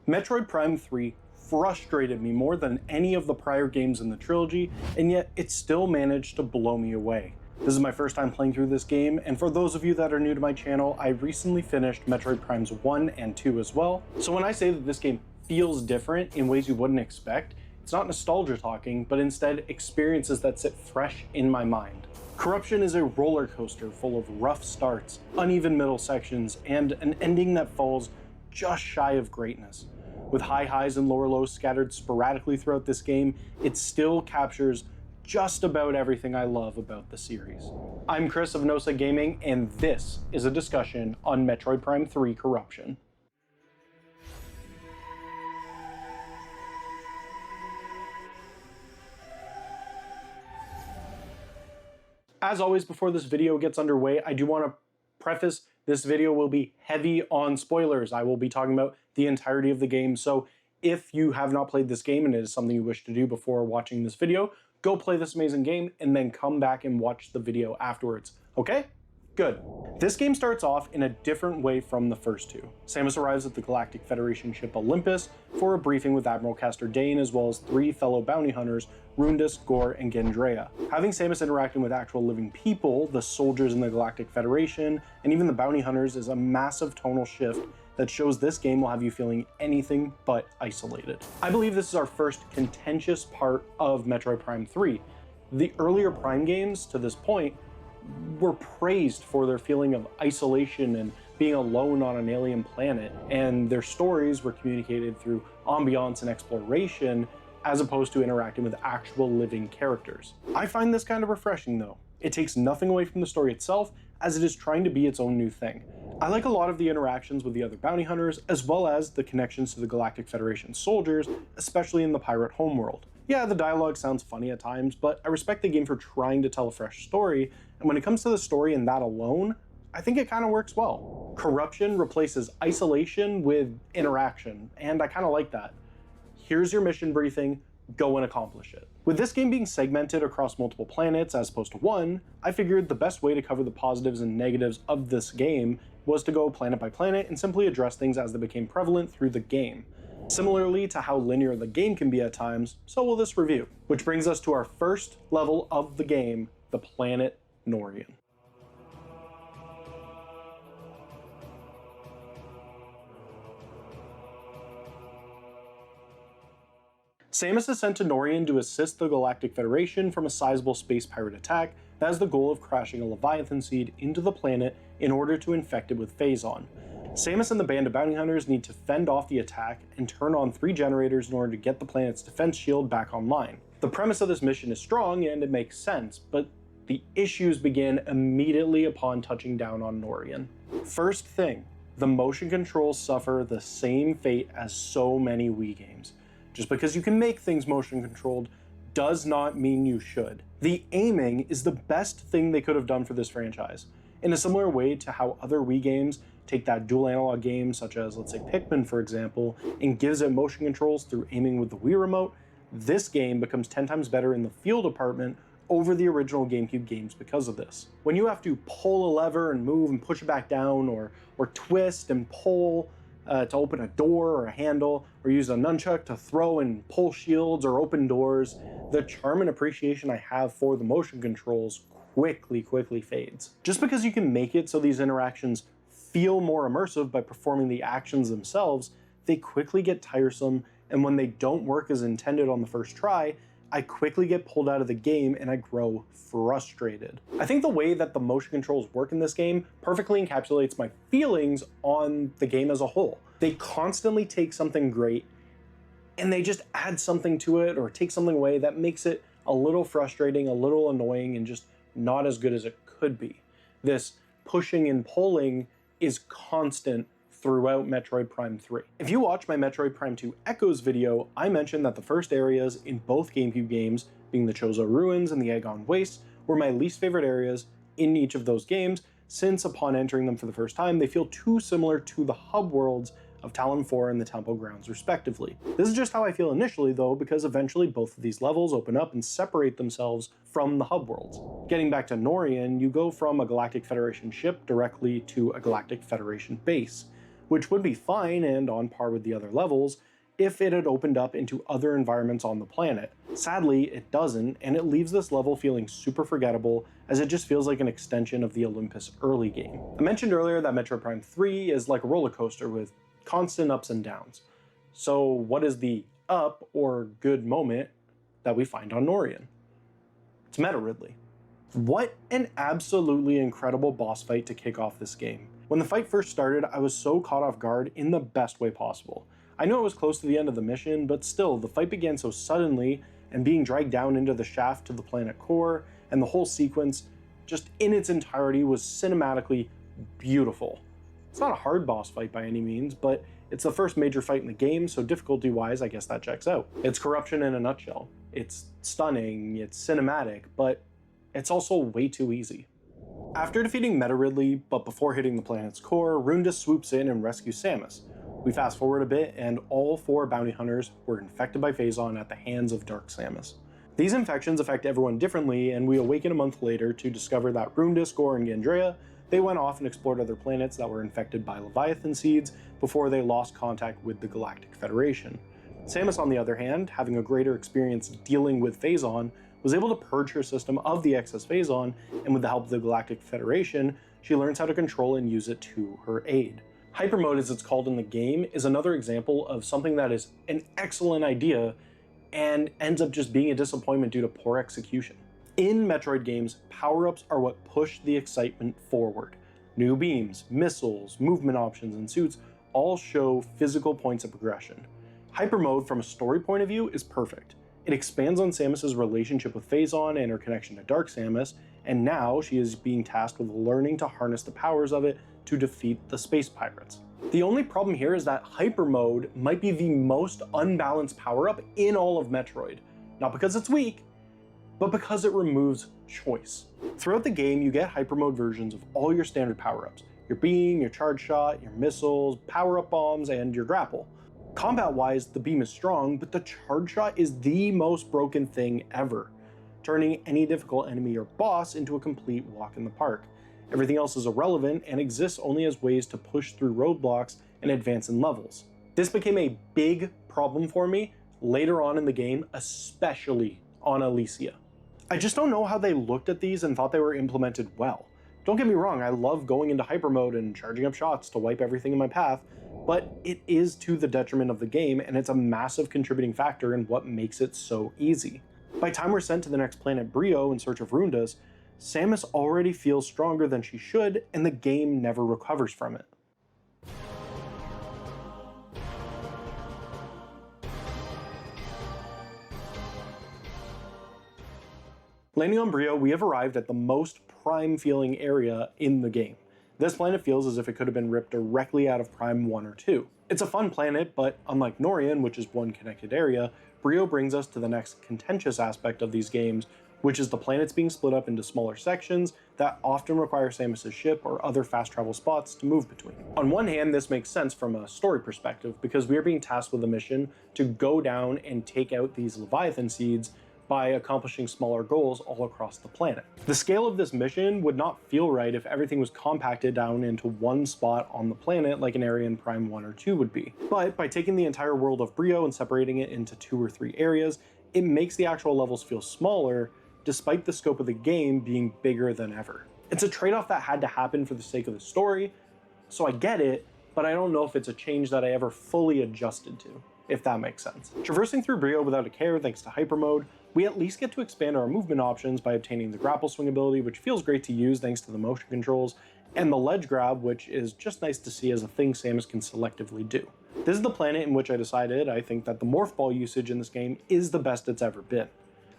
Metroid Prime 3 frustrated me more than any of the prior games in the trilogy, and yet it still managed to blow me away. This is my first time playing through this game, and for those of you that are new to my channel, I recently finished Metroid Primes 1 and 2 as well. So when I say that this game feels different in ways you wouldn't expect, it's not nostalgia talking, but instead experiences that sit fresh in my mind. Corruption is a roller coaster full of rough starts, uneven middle sections, and an ending that falls just shy of greatness. With high highs and lower lows scattered sporadically throughout this game, it still captures just about everything I love about the series. I'm Chris of Nosa Gaming, and this is a discussion on Metroid Prime 3 Corruption. As always, before this video gets underway, I do want to preface this video will be heavy on spoilers. I will be talking about the entirety of the game, so if you have not played this game and it is something you wish to do before watching this video, go play this amazing game and then come back and watch the video afterwards, okay? Good. This game starts off in a different way from the first two. Samus arrives at the Galactic Federation ship Olympus for a briefing with Admiral Castor Dane as well as 3 fellow bounty hunters, Rundus, Gore, and Gendrea. Having Samus interacting with actual living people, the soldiers in the Galactic Federation, and even the bounty hunters is a massive tonal shift that shows this game will have you feeling anything but isolated. I believe this is our first contentious part of Metroid Prime 3. The earlier Prime games to this point were praised for their feeling of isolation and being alone on an alien planet, and their stories were communicated through ambiance and exploration as opposed to interacting with actual living characters. I find this kind of refreshing though. It takes nothing away from the story itself, as it is trying to be its own new thing. I like a lot of the interactions with the other bounty hunters, as well as the connections to the Galactic Federation soldiers, especially in the pirate Homeworld. Yeah, the dialogue sounds funny at times, but I respect the game for trying to tell a fresh story, and when it comes to the story and that alone, I think it kind of works well. Corruption replaces isolation with interaction, and I kind of like that. Here's your mission briefing, go and accomplish it. With this game being segmented across multiple planets as opposed to one, I figured the best way to cover the positives and negatives of this game was to go planet by planet and simply address things as they became prevalent through the game. Similarly to how linear the game can be at times, so will this review. Which brings us to our first level of the game, the planet Norion. Samus is sent to Norion to assist the Galactic Federation from a sizable space pirate attack that has the goal of crashing a Leviathan seed into the planet in order to infect it with Phazon. Samus and the band of bounty hunters need to fend off the attack and turn on 3 generators in order to get the planet's defense shield back online. The premise of this mission is strong and it makes sense, but the issues begin immediately upon touching down on Norion. First thing, the motion controls suffer the same fate as so many Wii games. Just because you can make things motion controlled does not mean you should. The aiming is the best thing they could have done for this franchise. In a similar way to how other Wii games take that dual analog game, such as let's say Pikmin for example, and gives it motion controls through aiming with the Wii remote, this game becomes 10 times better in the feel department over the original GameCube games because of this. When you have to pull a lever and move and push it back down, or twist and pull to open a door or a handle, or use a nunchuck to throw and pull shields or open doors, the charm and appreciation I have for the motion controls quickly fades. Just because you can make it so these interactions feel more immersive by performing the actions themselves, they quickly get tiresome, and when they don't work as intended on the first try, I quickly get pulled out of the game and I grow frustrated. I think the way that the motion controls work in this game perfectly encapsulates my feelings on the game as a whole. They constantly take something great and they just add something to it or take something away that makes it a little frustrating, a little annoying, and just not as good as it could be. This pushing and pulling is constant throughout Metroid Prime 3. If you watch my Metroid Prime 2 Echoes video, I mentioned that the first areas in both GameCube games, being the Chozo Ruins and the Agon Waste, were my least favorite areas in each of those games, since upon entering them for the first time, they feel too similar to the hub worlds of Talon 4 and the Temple Grounds respectively. This is just how I feel initially though, because eventually both of these levels open up and separate themselves from the hub worlds. Getting back to Norion, you go from a Galactic Federation ship directly to a Galactic Federation base. which would be fine and on par with the other levels if it had opened up into other environments on the planet. Sadly, it doesn't, and it leaves this level feeling super forgettable, as it just feels like an extension of the Olympus early game. I mentioned earlier that Metroid Prime 3 is like a roller coaster with constant ups and downs. So what is the up or good moment that we find on Norion? It's Meta Ridley. What an absolutely incredible boss fight to kick off this game. When the fight first started, I was so caught off guard in the best way possible. I know it was close to the end of the mission, but still, the fight began so suddenly, and being dragged down into the shaft to the planet core, and the whole sequence, just in its entirety, was cinematically beautiful. It's not a hard boss fight by any means, but it's the first major fight in the game, so difficulty-wise, I guess that checks out. It's corruption in a nutshell. It's stunning, it's cinematic, but it's also way too easy. After defeating Meta Ridley, but before hitting the planet's core, Runda swoops in and rescues Samus. We fast forward a bit, and all 4 bounty hunters were infected by Phazon at the hands of Dark Samus. These infections affect everyone differently, and we awaken a month later to discover that Runda, Score, and Gandrea, they went off and explored other planets that were infected by Leviathan seeds before they lost contact with the Galactic Federation. Samus, on the other hand, having a greater experience dealing with Phazon, was able to purge her system of the excess Phazon, and with the help of the Galactic Federation, she learns how to control and use it to her aid. Hypermode, as it's called in the game, is another example of something that is an excellent idea and ends up just being a disappointment due to poor execution. In Metroid games, power-ups are what push the excitement forward. New beams, missiles, movement options, and suits all show physical points of progression. Hypermode, from a story point of view, is perfect. It expands on Samus's relationship with Phazon and her connection to Dark Samus, and now she is being tasked with learning to harness the powers of it to defeat the space pirates. The only problem here is that Hypermode might be the most unbalanced power-up in all of Metroid. Not because it's weak, but because it removes choice. Throughout the game, you get Hypermode versions of all your standard power-ups: your beam, your charge shot, your missiles, power-up bombs, and your grapple. Combat-wise, the beam is strong, but the charge shot is the most broken thing ever, turning any difficult enemy or boss into a complete walk in the park. Everything else is irrelevant and exists only as ways to push through roadblocks and advance in levels. This became a big problem for me later on in the game, especially on Elysia. I just don't know how they looked at these and thought they were implemented well. Don't get me wrong, I love going into Hypermode and charging up shots to wipe everything in my path, but it is to the detriment of the game, and it's a massive contributing factor in what makes it so easy. By the time we're sent to the next planet, Bryyo, in search of Rundas, Samus already feels stronger than she should, and the game never recovers from it. Landing on Bryyo, we have arrived at the most Prime feeling area in the game. This planet feels as if it could have been ripped directly out of Prime 1 or 2. It's a fun planet, but unlike Norion, which is one connected area, Bryyo brings us to the next contentious aspect of these games, which is the planets being split up into smaller sections that often require Samus' ship or other fast travel spots to move between. On one hand, this makes sense from a story perspective, because we are being tasked with a mission to go down and take out these Leviathan seeds by accomplishing smaller goals all across the planet. The scale of this mission would not feel right if everything was compacted down into one spot on the planet like an area in Prime 1 or 2 would be. But by taking the entire world of Bryyo and separating it into 2 or 3 areas, it makes the actual levels feel smaller, despite the scope of the game being bigger than ever. It's a trade-off that had to happen for the sake of the story, so I get it, but I don't know if it's a change that I ever fully adjusted to, if that makes sense. Traversing through Bryyo without a care thanks to Hypermode, we at least get to expand our movement options by obtaining the grapple swing ability, which feels great to use thanks to the motion controls, and the ledge grab, which is just nice to see as a thing Samus can selectively do. This is the planet in which I decided I think that the morph ball usage in this game is the best it's ever been.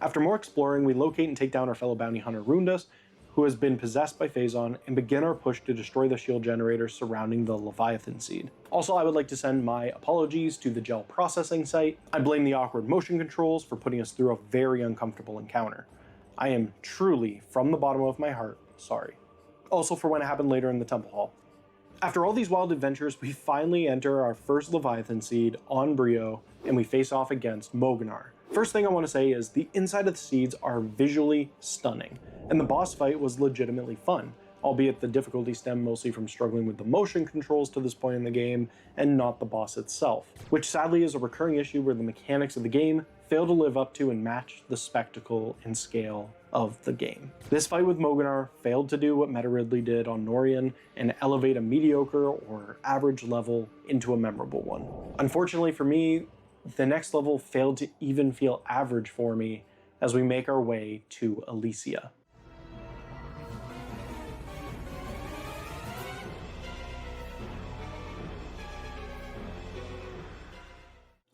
After more exploring, we locate and take down our fellow bounty hunter Rundas, who has been possessed by Phazon, and begin our push to destroy the shield generator surrounding the Leviathan seed. Also, I would like to send my apologies to the gel processing site. I blame the awkward motion controls for putting us through a very uncomfortable encounter. I am truly, from the bottom of my heart, sorry. Also for when it happened later in the temple hall. After all these wild adventures, we finally enter our first Leviathan seed on Bryyo, and we face off against Moganar. First thing I want to say is the inside of the seeds are visually stunning, and the boss fight was legitimately fun. albeit the difficulty stemmed mostly from struggling with the motion controls to this point in the game and not the boss itself, which sadly is a recurring issue where the mechanics of the game fail to live up to and match the spectacle and scale of the game. This fight with Mogunar failed to do what Meta Ridley did on Norion and elevate a mediocre or average level into a memorable one. Unfortunately for me, the next level failed to even feel average for me as we make our way to Elysia.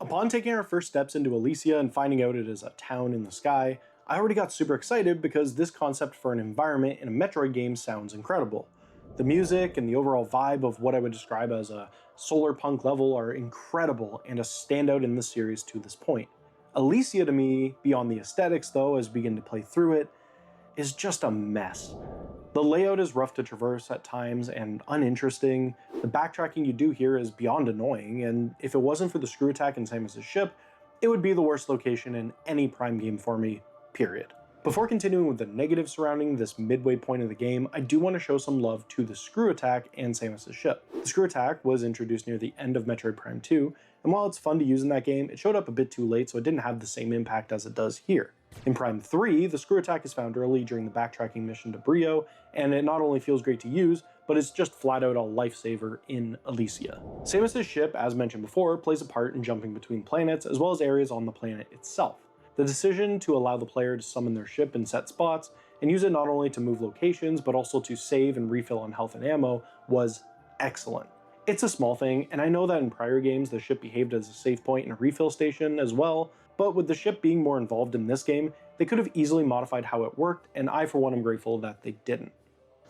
Upon taking our first steps into Elysia and finding out it is a town in the sky, I already got super excited because this concept for an environment in a Metroid game sounds incredible. The music and the overall vibe of what I would describe as a solar punk level are incredible and a standout in the series to this point. Elysia to me, beyond the aesthetics though, as we begin to play through it, is just a mess. The layout is rough to traverse at times and uninteresting. The backtracking you do here is beyond annoying, and if it wasn't for the screw attack in Samus' ship, it would be the worst location in any Prime game for me, period. Before continuing with the negatives surrounding this midway point of the game, I do want to show some love to the screw attack and Samus' ship. The screw attack was introduced near the end of Metroid Prime 2, and while it's fun to use in that game, it showed up a bit too late, so it didn't have the same impact as it does here. In Prime 3, the screw attack is found early during the backtracking mission to Bryyo, and it not only feels great to use, but it's just flat out a lifesaver in Elysia. Samus' ship, as mentioned before, plays a part in jumping between planets, as well as areas on the planet itself. The decision to allow the player to summon their ship in set spots, and use it not only to move locations, but also to save and refill on health and ammo, was excellent. It's a small thing, and I know that in prior games the ship behaved as a save point and a refill station as well, but with the ship being more involved in this game, they could have easily modified how it worked, and I for one am grateful that they didn't.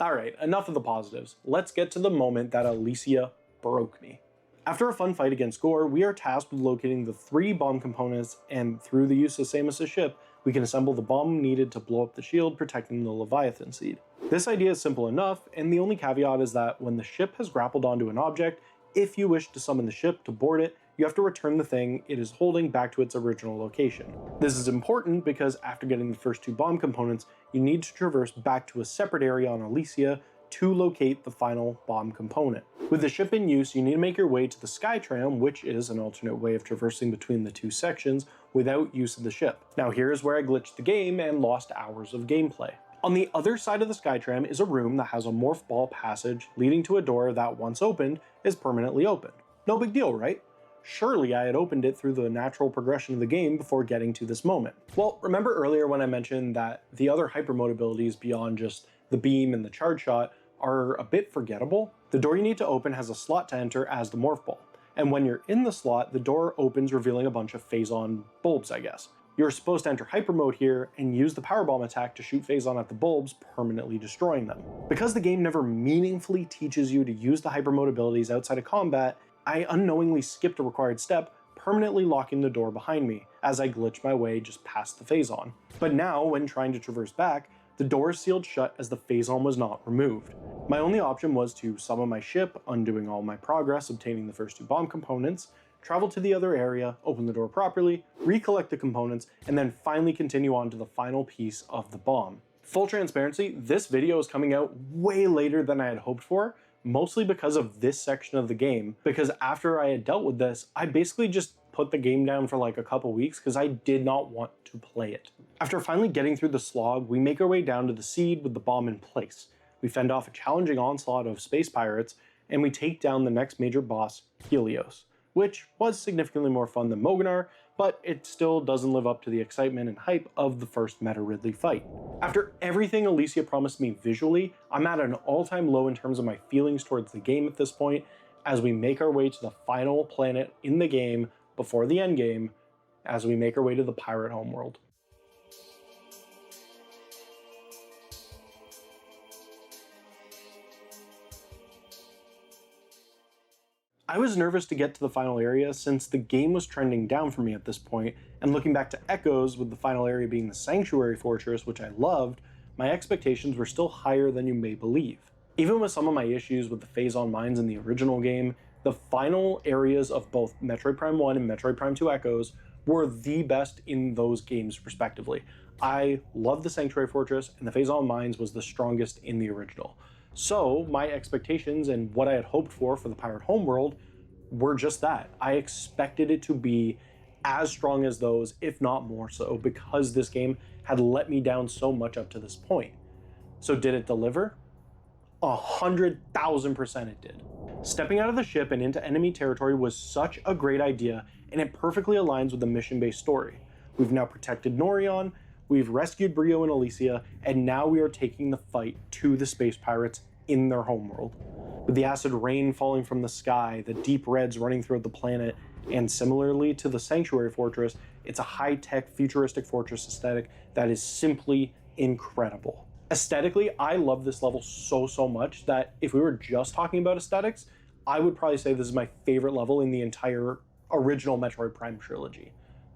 Alright, enough of the positives. Let's get to the moment that Elysia broke me. After a fun fight against Gore, we are tasked with locating the 3 bomb components, and through the use of Samus' ship, we can assemble the bomb needed to blow up the shield protecting the Leviathan seed. This idea is simple enough, and the only caveat is that when the ship has grappled onto an object, if you wish to summon the ship to board it, you have to return the thing it is holding back to its original location. This is important because after getting the first 2 bomb components, you need to traverse back to a separate area on Elysia to locate the final bomb component. With the ship in use, you need to make your way to the Skytram, which is an alternate way of traversing between the 2 sections without use of the ship. Now here's where I glitched the game and lost hours of gameplay. On the other side of the Skytram is a room that has a morph ball passage leading to a door that, once opened, is permanently open. No big deal, right? Surely I had opened it through the natural progression of the game before getting to this moment. Well, remember earlier when I mentioned that the other Hypermode abilities beyond just the beam and the charge shot are a bit forgettable? The door you need to open has a slot to enter as the morph ball, and when you're in the slot, the door opens revealing a bunch of phase-on bulbs, I guess. You're supposed to enter Hypermode here and use the power bomb attack to shoot phase-on at the bulbs, permanently destroying them. Because the game never meaningfully teaches you to use the Hypermode abilities outside of combat, I unknowingly skipped a required step, permanently locking the door behind me as I glitched my way just past the phase-on. But now, when trying to traverse back, the door is sealed shut as the phase-on was not removed. My only option was to summon my ship, undoing all my progress, obtaining the first 2 bomb components, travel to the other area, open the door properly, recollect the components, and then finally continue on to the final piece of the bomb. Full transparency, this video is coming out way later than I had hoped for, mostly because of this section of the game, because after I had dealt with this, I basically just put the game down for like a couple weeks because I did not want to play it. After finally getting through the slog, we make our way down to the seed with the bomb in place. We fend off a challenging onslaught of space pirates, and we take down the next major boss, Helios, which was significantly more fun than Mogunar, but it still doesn't live up to the excitement and hype of the first Meta Ridley fight. After everything Elysia promised me visually, I'm at an all-time low in terms of my feelings towards the game at this point, as we make our way to the final planet in the game before the end game, as we make our way to the pirate homeworld. I was nervous to get to the final area since the game was trending down for me at this point, and looking back to Echoes with the final area being the Sanctuary Fortress, which I loved, my expectations were still higher than you may believe. Even with some of my issues with the phase-on mines in the original game, the final areas of both Metroid Prime 1 and Metroid Prime 2 Echoes were the best in those games respectively. I loved the Sanctuary Fortress, and the phase-on mines was the strongest in the original. So my expectations and what I had hoped for the Pirate Homeworld were just that. I expected it to be as strong as those, if not more so, because this game had let me down so much up to this point. So did it deliver? 100,000% it did. Stepping out of the ship and into enemy territory was such a great idea, and it perfectly aligns with the mission-based story. We've now protected Norion, we've rescued Bryyo and Elysia, and now we are taking the fight to the space pirates in their homeworld. With the acid rain falling from the sky, the deep reds running throughout the planet, and similarly to the Sanctuary Fortress, it's a high-tech, futuristic fortress aesthetic that is simply incredible. Aesthetically, I love this level so much that if we were just talking about aesthetics, I would probably say this is my favorite level in the entire original Metroid Prime trilogy.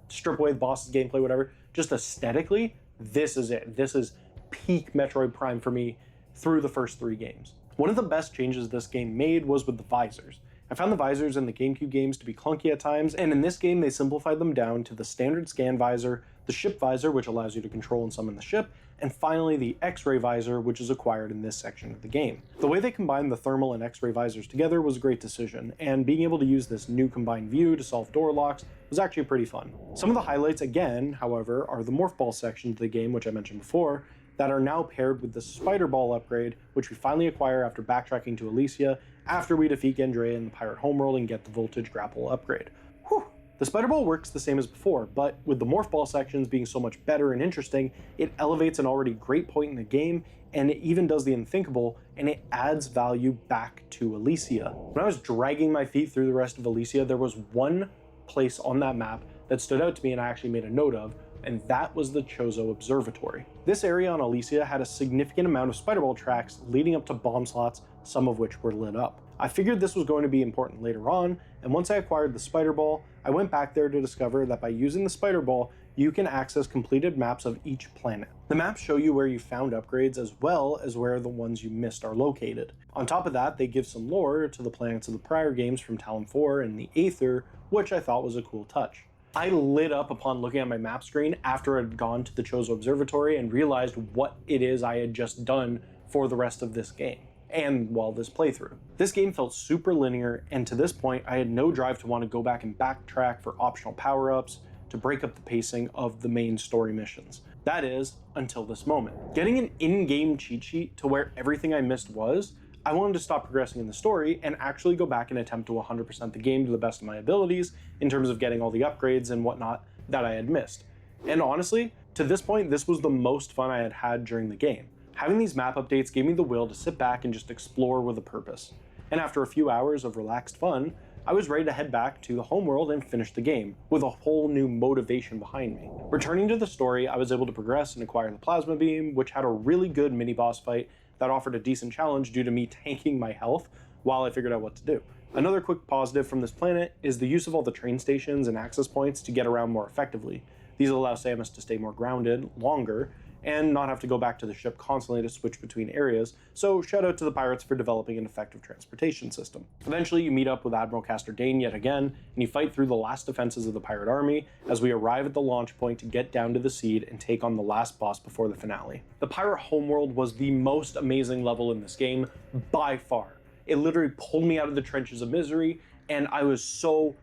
Strip away the bosses, gameplay, whatever, just aesthetically, this is it. This is peak Metroid Prime for me through the first 3 games. One of the best changes this game made was with the visors. I found the visors in the GameCube games to be clunky at times, and in this game they simplified them down to the standard scan visor, the ship visor, which allows you to control and summon the ship, and finally the X-ray visor, which is acquired in this section of the game. The way they combined the thermal and X-ray visors together was a great decision, and being able to use this new combined view to solve door locks was actually pretty fun. Some of the highlights, again, however, are the Morph Ball section of the game, which I mentioned before, that are now paired with the Spider Ball upgrade, which we finally acquire after backtracking to Elysia, after we defeat Gendrea in the Pirate Homeworld and get the Voltage Grapple upgrade. Whew. The Spider Ball works the same as before, but with the Morph Ball sections being so much better and interesting, it elevates an already great point in the game, and it even does the unthinkable, and it adds value back to Elysia. When I was dragging my feet through the rest of Elysia, there was one place on that map that stood out to me and I actually made a note of, and that was the Chozo Observatory. This area on Elysia had a significant amount of Spider Ball tracks leading up to bomb slots, some of which were lit up. I figured this was going to be important later on, and once I acquired the Spider Ball, I went back there to discover that by using the Spider Ball, you can access completed maps of each planet. The maps show you where you found upgrades as well as where the ones you missed are located. On top of that, they give some lore to the planets of the prior games from Talon 4 and the Aether, which I thought was a cool touch. I lit up upon looking at my map screen after I had gone to the Chozo Observatory and realized what it is I had just done for the rest of this game, and this playthrough. This game felt super linear, and to this point I had no drive to want to go back and backtrack for optional power-ups to break up the pacing of the main story missions. That is, until this moment. Getting an in-game cheat sheet to where everything I missed was, I wanted to stop progressing in the story and actually go back and attempt to 100% the game to the best of my abilities in terms of getting all the upgrades and whatnot that I had missed. And honestly, to this point, this was the most fun I had had during the game. Having these map updates gave me the will to sit back and just explore with a purpose. And after a few hours of relaxed fun, I was ready to head back to the homeworld and finish the game, with a whole new motivation behind me. Returning to the story, I was able to progress and acquire the Plasma Beam, which had a really good mini-boss fight that offered a decent challenge due to me tanking my health while I figured out what to do. Another quick positive from this planet is the use of all the train stations and access points to get around more effectively. These allow Samus to stay more grounded longer and not have to go back to the ship constantly to switch between areas, so shout out to the pirates for developing an effective transportation system. Eventually you meet up with Admiral Castor Dane yet again, and you fight through the last defenses of the pirate army as we arrive at the launch point to get down to the Seed and take on the last boss before the finale. The Pirate Homeworld was the most amazing level in this game, by far. It literally pulled me out of the trenches of misery, and I was so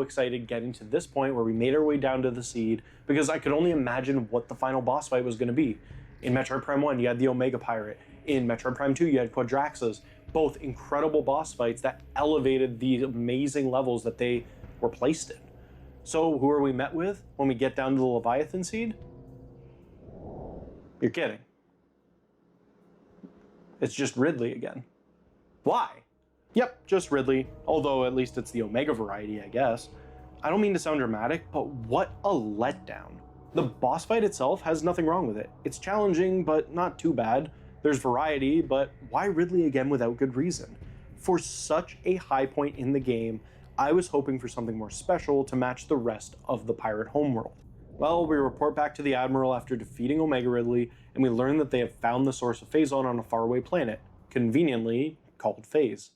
excited getting to this point where we made our way down to the Seed, because I could only imagine what the final boss fight was going to be. In Metroid Prime 1, you had the Omega Pirate. In Metroid Prime 2, you had Quadraxas. Both incredible boss fights that elevated the amazing levels that they were placed in. So who are we met with when we get down to the Leviathan Seed? You're kidding. It's just Ridley again. Why? Yep, just Ridley, although at least it's the Omega variety, I guess. I don't mean to sound dramatic, but what a letdown. The boss fight itself has nothing wrong with it. It's challenging, but not too bad. There's variety, but why Ridley again without good reason? For such a high point in the game, I was hoping for something more special to match the rest of the Pirate Homeworld. Well, we report back to the Admiral after defeating Omega Ridley, and we learn that they have found the source of Phazon on a faraway planet, conveniently called Phase.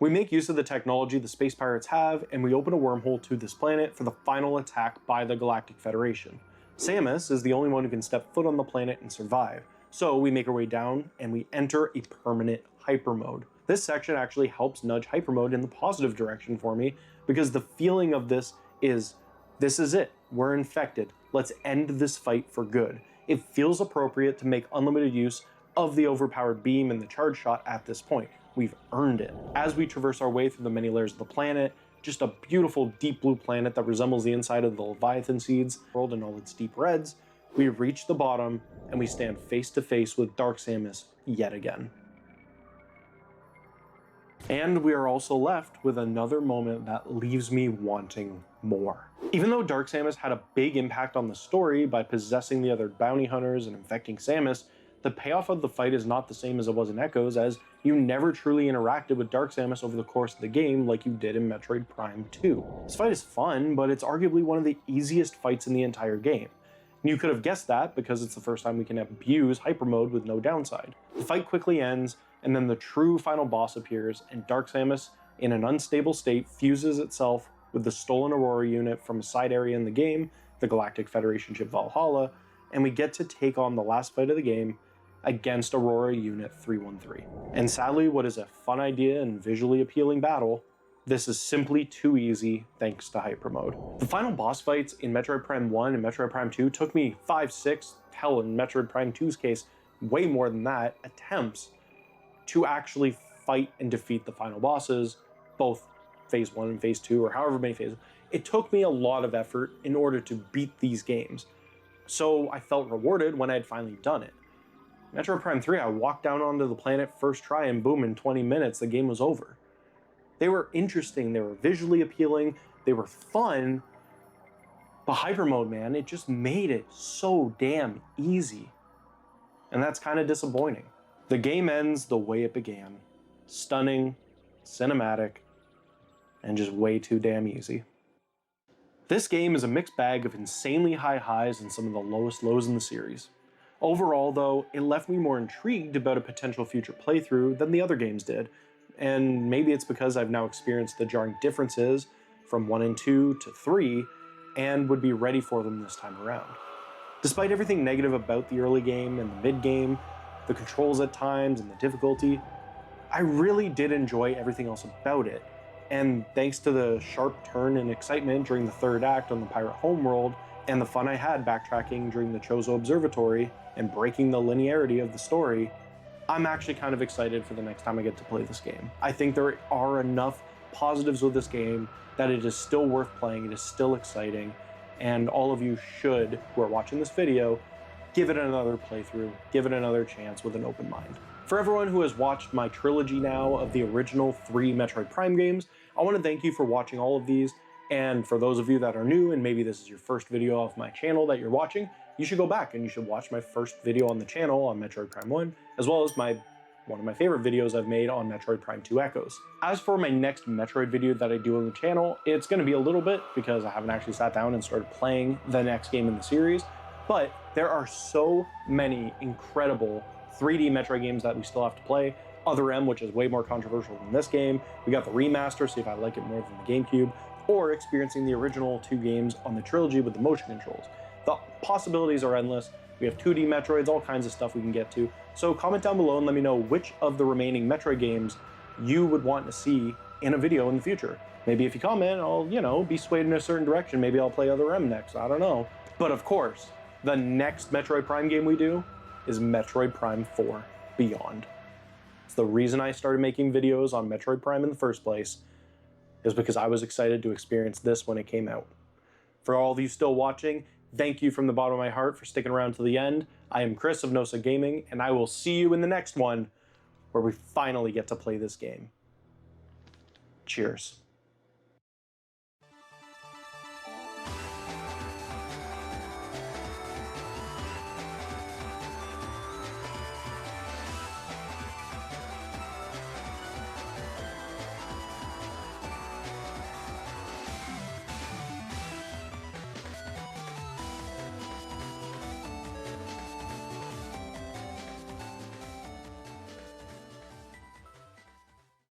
We make use of the technology the space pirates have, and we open a wormhole to this planet for the final attack by the Galactic Federation. Samus is the only one who can step foot on the planet and survive, so we make our way down and we enter a permanent Hypermode. This section actually helps nudge Hypermode in the positive direction for me, because the feeling of this is it, we're infected, let's end this fight for good. It feels appropriate to make unlimited use of the overpowered beam and the charge shot at this point. We've earned it. As we traverse our way through the many layers of the planet, just a beautiful deep blue planet that resembles the inside of the Leviathan seeds world in all its deep reds, we reach the bottom and we stand face to face with Dark Samus yet again. And we are also left with another moment that leaves me wanting more. Even though Dark Samus had a big impact on the story by possessing the other bounty hunters and infecting Samus, the payoff of the fight is not the same as it was in Echoes, as you never truly interacted with Dark Samus over the course of the game like you did in Metroid Prime 2. This fight is fun, but it's arguably one of the easiest fights in the entire game. And you could have guessed that because it's the first time we can abuse Hypermode with no downside. The fight quickly ends, and then the true final boss appears, and Dark Samus, in an unstable state, fuses itself with the stolen Aurora unit from a side area in the game, the Galactic Federation ship Valhalla, and we get to take on the last fight of the game against Aurora Unit 313. And sadly, what is a fun idea and visually appealing battle, this is simply too easy thanks to Hypermode. The final boss fights in Metroid Prime 1 and Metroid Prime 2 took me 5, 6, hell in Metroid Prime 2's case, way more than that, attempts to actually fight and defeat the final bosses, both Phase 1 and Phase 2, or however many phases. It took me a lot of effort in order to beat these games. So I felt rewarded when I had finally done it. Metroid Prime 3, I walked down onto the planet first try and boom, in 20 minutes, the game was over. They were interesting, they were visually appealing, they were fun, but Hypermode, man, it just made it so damn easy. And that's kind of disappointing. The game ends the way it began. Stunning, cinematic, and just way too damn easy. This game is a mixed bag of insanely high highs and some of the lowest lows in the series. Overall, though, it left me more intrigued about a potential future playthrough than the other games did, and maybe it's because I've now experienced the jarring differences from 1 and 2 to 3, and would be ready for them this time around. Despite everything negative about the early game and the mid-game, the controls at times and the difficulty, I really did enjoy everything else about it, and thanks to the sharp turn in excitement during the third act on the Pirate Homeworld, and the fun I had backtracking during the Chozo Observatory and breaking the linearity of the story, I'm actually kind of excited for the next time I get to play this game. I think there are enough positives with this game that it is still worth playing, it is still exciting, and all of you should, who are watching this video, give it another playthrough, give it another chance with an open mind. For everyone who has watched my trilogy now of the original 3 Metroid Prime games, I want to thank you for watching all of these, and for those of you that are new and maybe this is your first video of my channel that you're watching, you should go back and you should watch my first video on the channel on Metroid Prime 1, as well as one of my favorite videos I've made on Metroid Prime 2 Echoes. As for my next Metroid video that I do on the channel, it's going to be a little bit because I haven't actually sat down and started playing the next game in the series, but there are so many incredible 3D Metroid games that we still have to play. Other M, which is way more controversial than this game. We got the remaster, see if I like it more than the GameCube, or experiencing the original 2 games on the trilogy with the motion controls. The possibilities are endless. We have 2D Metroids, all kinds of stuff we can get to. So comment down below and let me know which of the remaining Metroid games you would want to see in a video in the future. Maybe if you comment, I'll, be swayed in a certain direction. Maybe I'll play Other M next, I don't know. But of course, the next Metroid Prime game we do is Metroid Prime 4 Beyond. It's the reason I started making videos on Metroid Prime in the first place, is because I was excited to experience this when it came out. For all of you still watching, thank you from the bottom of my heart for sticking around to the end. I am Chris of Nosa Gaming, and I will see you in the next one where we finally get to play this game. Cheers.